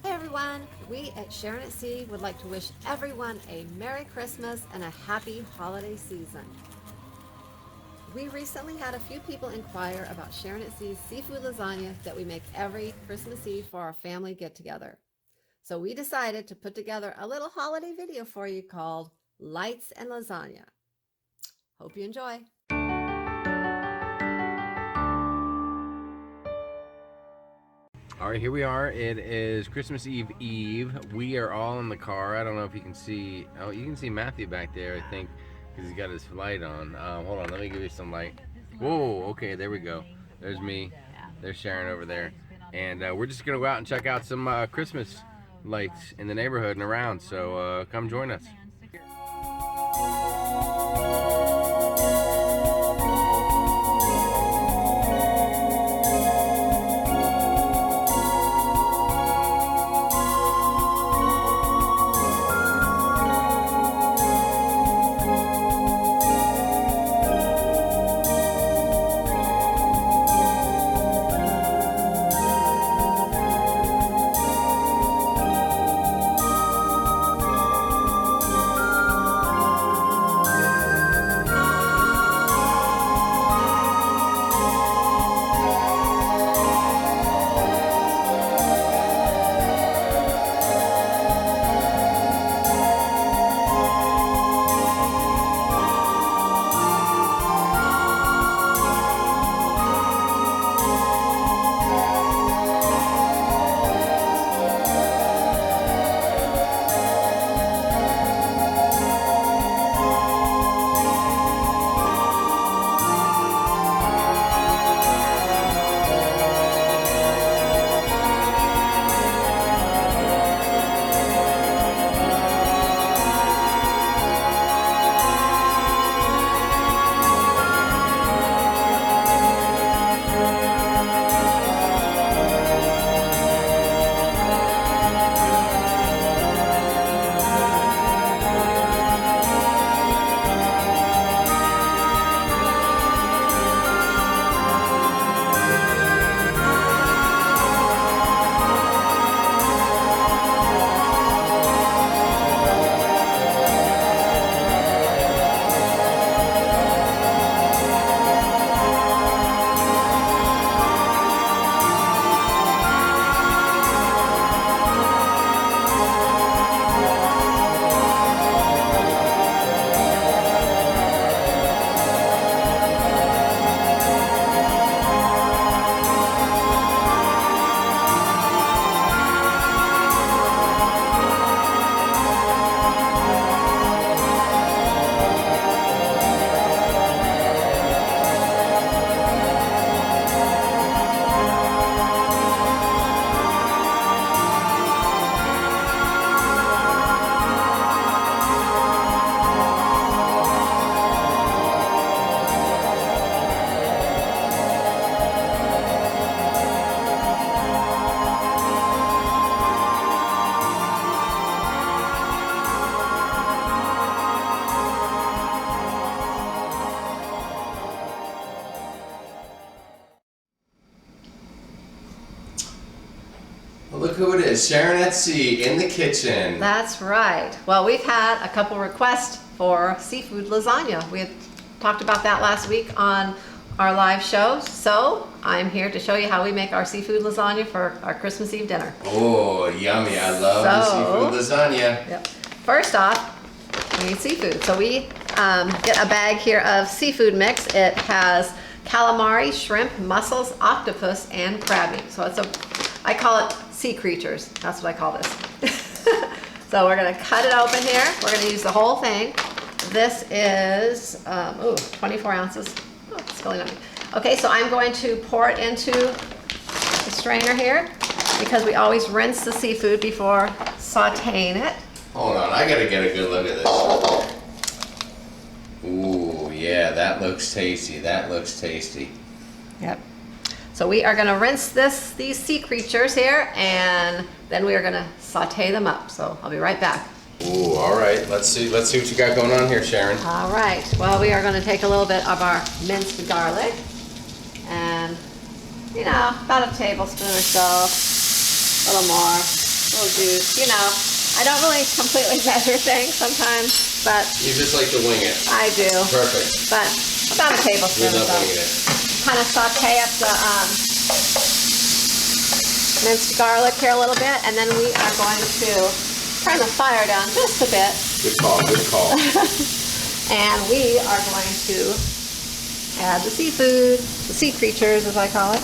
Hey everyone, we at Sharon at Sea would like to wish everyone a Merry Christmas and a happy holiday season. We recently had a few people inquire about Sharon at Sea's seafood lasagna that we make every Christmas Eve for our family get together. So we decided to put together a little holiday video for you called Lights and Lasagna. Hope you enjoy. All right, here we are. It is Christmas Eve. We are all in the car. I don't know if you can see. Oh, you can see Matthew back there, I think, because he's got his light on. Hold on, let me give you some light. Whoa, okay, there we go. There's me. There's Sharon over there. And we're just going to go out and check out some Christmas lights in the neighborhood and around. So come join us. Well, look who it is, Sharon at Sea in the kitchen. That's right. Well, we've had a couple requests for seafood lasagna. We had talked about that last week on our live show. So I'm here to show you how we make our seafood lasagna for our Christmas Eve dinner. Oh, yummy. I love the seafood lasagna. Yep. First off, we need seafood. So we get a bag here of seafood mix. It has calamari, shrimp, mussels, octopus, and crab meat. So I call it sea creatures. That's what I call this. So we're gonna cut it open here. We're gonna use the whole thing. This is 24 ounces. Oh, it's spilling on me. Okay, so I'm going to pour it into the strainer here because we always rinse the seafood before sauteing it. Hold on, I gotta get a good look at this. Ooh, yeah, that looks tasty. That looks tasty. Yep. So we are gonna rinse these sea creatures here, and then we are gonna saute them up. So I'll be right back. Ooh, all right. Let's see what you got going on here, Sharon. All right. Well, we are gonna take a little bit of our minced garlic, and about a tablespoon or so, a little more, a little juice. You know, I don't really completely measure things sometimes, but You just like to wing it. I do. Perfect. But about a We tablespoon. love So winging it. kind of saute up the minced garlic here a little bit, and then we are going to turn the fire down just a bit. Good call, good call. And we are going to add the seafood, the sea creatures as I call it.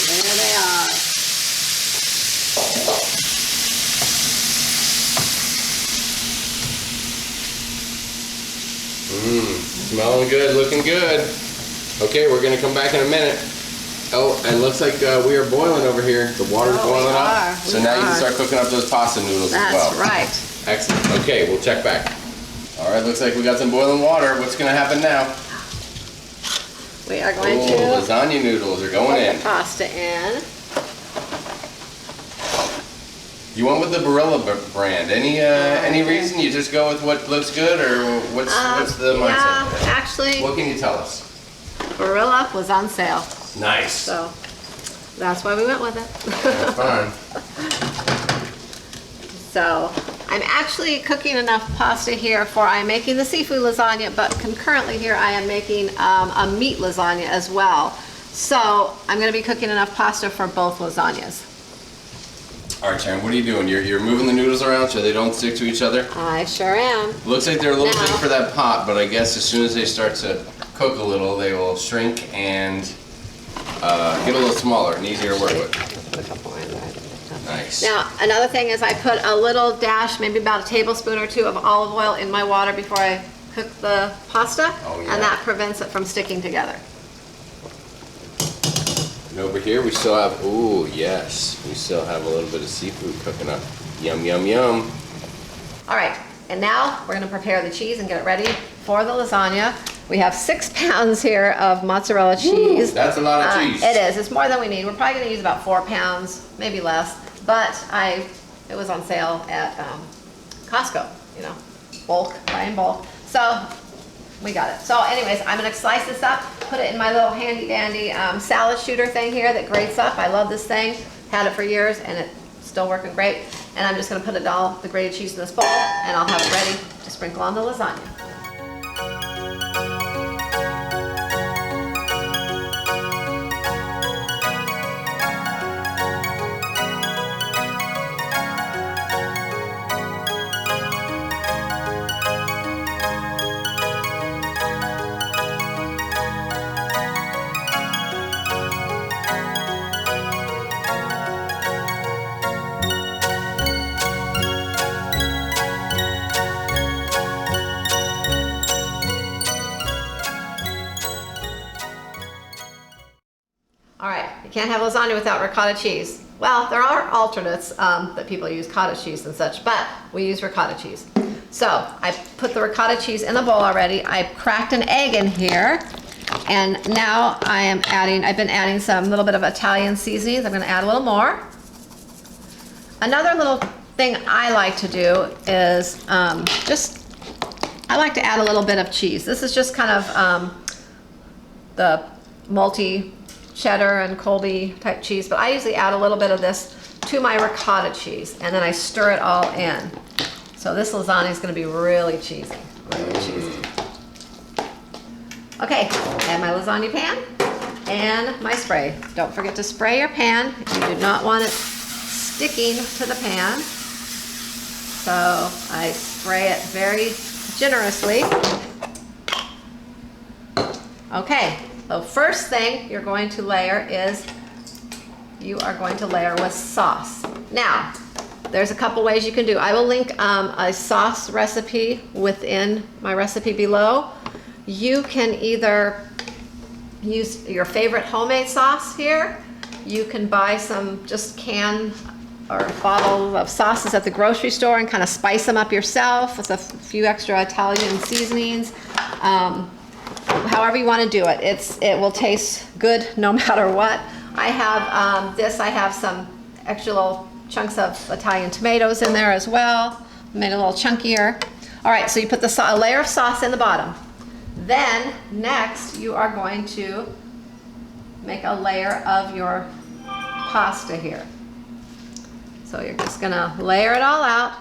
There they are. Smelling good, looking good. Okay, we're gonna come back in a minute. Oh, and looks like we are boiling over here. The water's boiling up. So now you can start cooking up those pasta noodles as well. That's right. Excellent. Okay, we'll check back. All right, looks like we got some boiling water. What's gonna happen now? We are going to lasagna noodles are going put in. the pasta in. You went with the Barilla brand. Any reason? You just go with what looks good, or what's the mindset? Yeah, actually, What can you tell us? Barilla was on sale, Nice. so that's why we went with it. Have fun. So I'm actually cooking enough pasta here for I'm making the seafood lasagna, but concurrently here I am making a meat lasagna as well. So I'm going to be cooking enough pasta for both lasagnas. All right, Sharon, what are you doing? You're moving the noodles around so they don't stick to each other? I sure am. Looks like they're a little Now- big for that pot, but I guess as soon as they start to cook a little, they will shrink and get a little smaller and easier to work with. Put a couple in there. Nice. Now, another thing is I put a little dash, maybe about a tablespoon or two of olive oil in my water before I cook the pasta, Oh, yeah. and that prevents it from sticking together. And over here we still have, ooh, yes, we still have a little bit of seafood cooking up. Yum, yum, yum. All right, and now we're gonna prepare the cheese and get it ready for the lasagna. We have 6 pounds here of mozzarella cheese. That's a lot of cheese. It is, it's more than we need. We're probably gonna use about 4 pounds, maybe less, but it was on sale at Costco, you know, bulk, buy in bulk. So we got it. So anyways, I'm gonna slice this up, put it in my little handy dandy salad shooter thing here that grates up. I love this thing, had it for years and it's still working great. And I'm just gonna put it all, the grated cheese in this bowl, and I'll have it ready to sprinkle on the lasagna. All right, you can't have lasagna without ricotta cheese. Well, there are alternates that people use, cottage cheese and such, but we use ricotta cheese. So I put the ricotta cheese in the bowl already. I cracked an egg in here, and now I've been adding some little bit of Italian seasonings. I'm gonna add a little more. Another little thing I like to do is I like to add a little bit of cheese. This is just kind of the multi cheddar and Colby type cheese, but I usually add a little bit of this to my ricotta cheese, and then I stir it all in. So this lasagna is going to be really cheesy, really cheesy. Okay, add my lasagna pan and my spray. Don't forget to spray your pan. You do not want it sticking to the pan. So I spray it very generously. Okay. The first thing you're going to layer is you are going to layer with sauce. Now, there's a couple ways you can do. I will link a sauce recipe within my recipe below. You can either use your favorite homemade sauce here. You can buy some just can or bottle of sauces at the grocery store and kind of spice them up yourself with a few extra Italian seasonings. However you want to do it, it will taste good no matter what. I have I have some extra little chunks of Italian tomatoes in there as well, made it a little chunkier. All right, so you put a layer of sauce in the bottom. Then next you are going to make a layer of your pasta here. So you're just gonna layer it all out.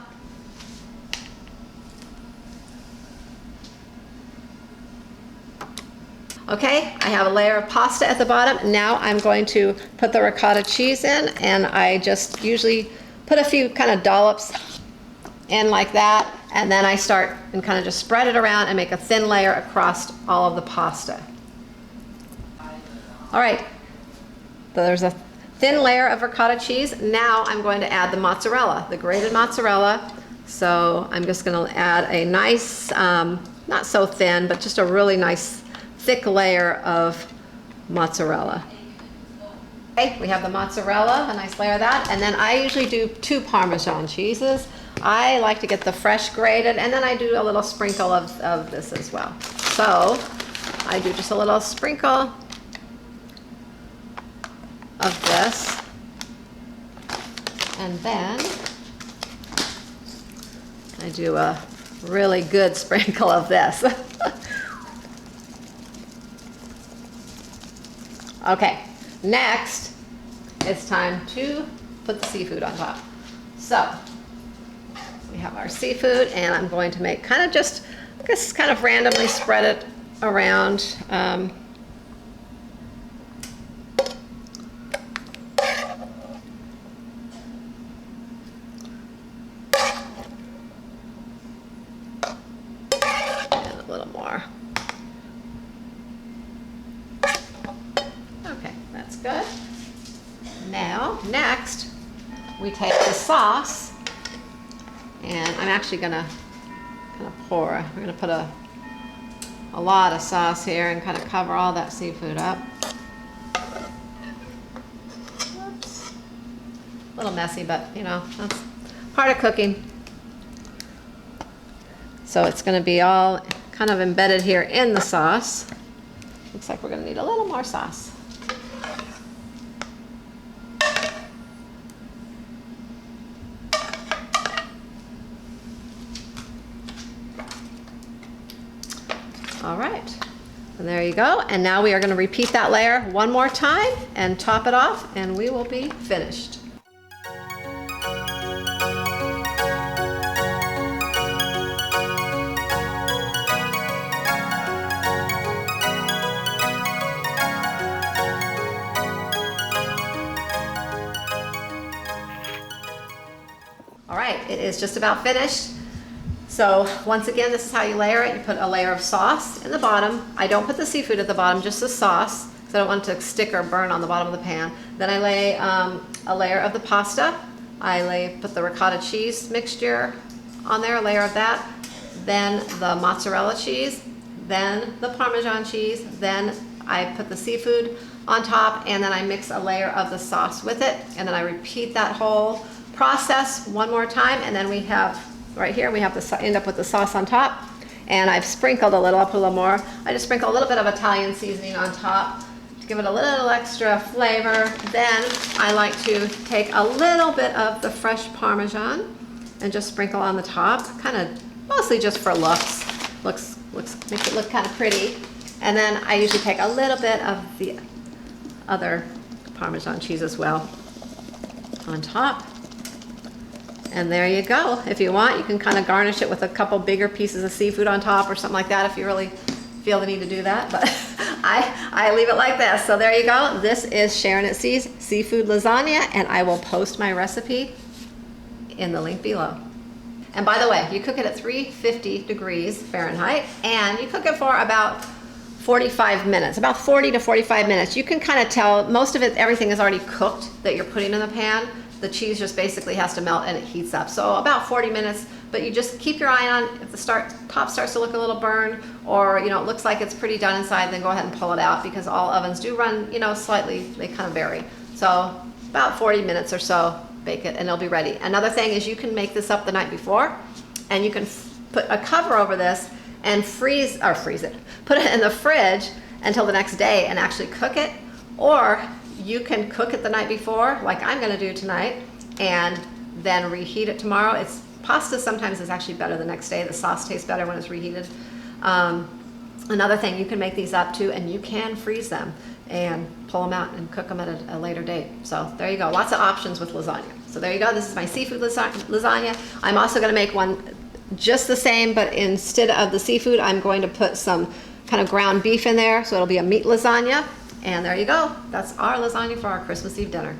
Okay, I have a layer of pasta at the bottom. Now I'm going to put the ricotta cheese in, and I just usually put a few kind of dollops in like that, and then I start and kind of just spread it around and make a thin layer across all of the pasta. All right, so there's a thin layer of ricotta cheese. Now I'm going to add the mozzarella, the grated mozzarella. So I'm just going to add a nice, not so thin, but just a really nice thick layer of mozzarella. Okay, we have the mozzarella, a nice layer of that, and then I usually do 2 Parmesan cheeses. I like to get the fresh grated, and then I do a little sprinkle of this as well. So I do just a little sprinkle of this, and then I do a really good sprinkle of this. Okay, next it's time to put the seafood on top. So we have our seafood, and I'm going to make kind of just kind of randomly spread it around. And a little more. Okay, that's good. Now, next, we take the sauce, and I'm actually gonna kind of pour. We're gonna put a lot of sauce here and kind of cover all that seafood up. Oops. A little messy, but you know, that's part of cooking. So it's gonna be all kind of embedded here in the sauce. Looks like we're gonna need a little more sauce. All right, and there you go. And now we are going to repeat that layer one more time and top it off, and we will be finished. All right, it is just about finished. So once again, this is how you layer it. You put a layer of sauce in the bottom. I don't put the seafood at the bottom, just the sauce, because I don't want it to stick or burn on the bottom of the pan. Then I lay a layer of the pasta. Put the ricotta cheese mixture on there, a layer of that. Then the mozzarella cheese, then the Parmesan cheese, then I put the seafood on top, and then I mix a layer of the sauce with it, and then I repeat that whole process one more time, and then we have right here, we have to end up with the sauce on top, and I've sprinkled a little. I'll put a little more. I just sprinkle a little bit of Italian seasoning on top to give it a little extra flavor. Then I like to take a little bit of the fresh Parmesan and just sprinkle on the top, kind of mostly just for looks. Makes it look kind of pretty. And then I usually take a little bit of the other Parmesan cheese as well on top. And there you go. If you want, you can kind of garnish it with a couple bigger pieces of seafood on top or something like that if you really feel the need to do that. But I leave it like this. So there you go. This is Sharonatsea's seafood lasagna, and I will post my recipe in the link below. And by the way, you cook it at 350 degrees Fahrenheit, and you cook it for about 45 minutes, about 40 to 45 minutes. You can kind of tell most of it, everything is already cooked that you're putting in the pan. The cheese just basically has to melt and it heats up. So about 40 minutes, but you just keep your eye on if the top starts to look a little burned, or it looks like it's pretty done inside, then go ahead and pull it out, because all ovens do run, slightly, they kind of vary. So about 40 minutes or so, bake it and it'll be ready. Another thing is you can make this up the night before, and you can put a cover over this and freeze it, put it in the fridge until the next day and actually cook it. Or you can cook it the night before, like I'm gonna do tonight, and then reheat it tomorrow. Pasta sometimes is actually better the next day. The sauce tastes better when it's reheated. Another thing, you can make these up too, and you can freeze them. and pull them out and cook them at a later date. So there you go, lots of options with lasagna. So there you go, this is my seafood lasagna. I'm also gonna make one just the same, but instead of the seafood, I'm going to put some kind of ground beef in there, so it'll be a meat lasagna. And there you go, that's our lasagna for our Christmas Eve dinner.